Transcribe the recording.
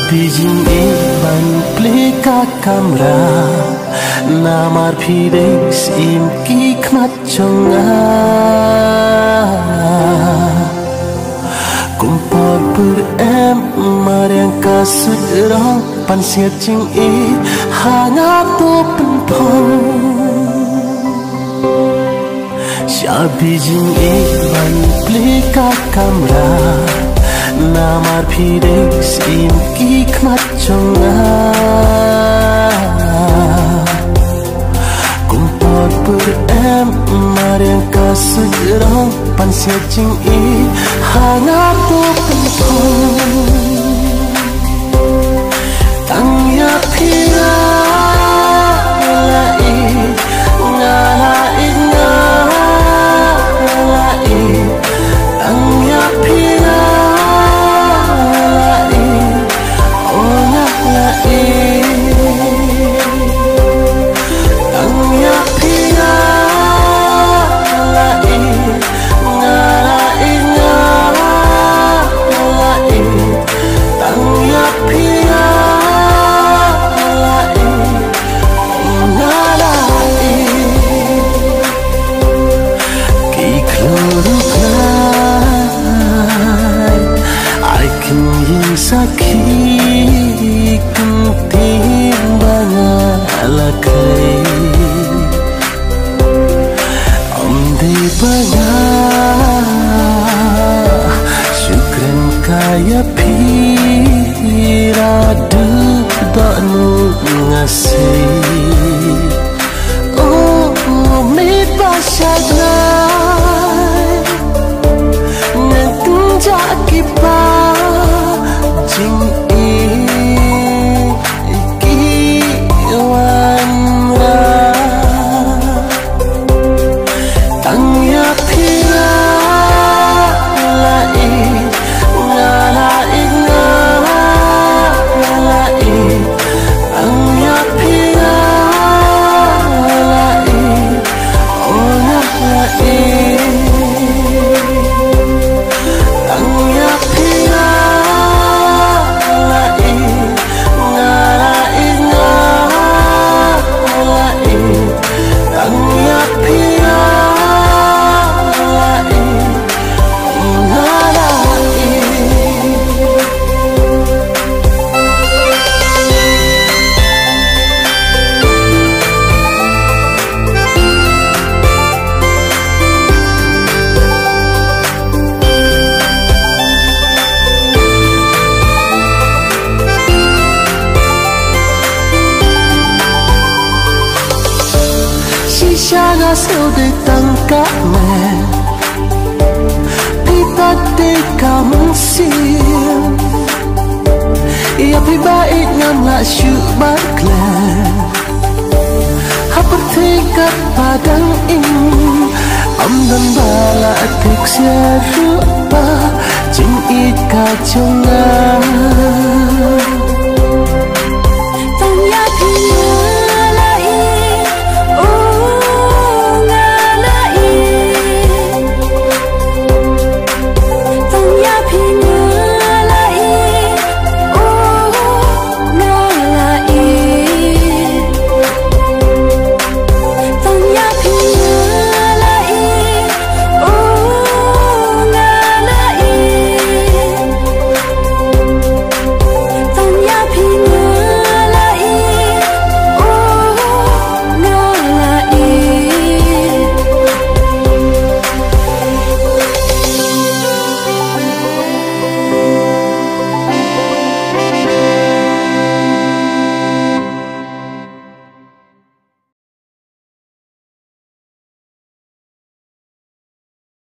Bijing ban plika kamera namar pidex im kikmat chonga kumpul berem mariang kasut rong pan siat jing hangat to penpong Bijing ban plika kamera namar pidex im kikmat chonga kumpul berem mariang kasut rong pan siat jing hangat to penpong tangya pira lai ngalai ngalai tangya pira lai oh ngalai tangya pira lai ngalai ngalai tangya pira sakit timbangan alakai di bangah syukran kaya piradu danu ngasih oh mit basyadnai ngantung jakipa jing ikiwan ra tangya pira lai ngalai ngalai tangya pira lai oh ngalai tangya pira Shana seu de tangka me pita de kamusim ia pribait ngam la syu baklan hapertikat padang in amdan bala atik sia rupa jing ika jongan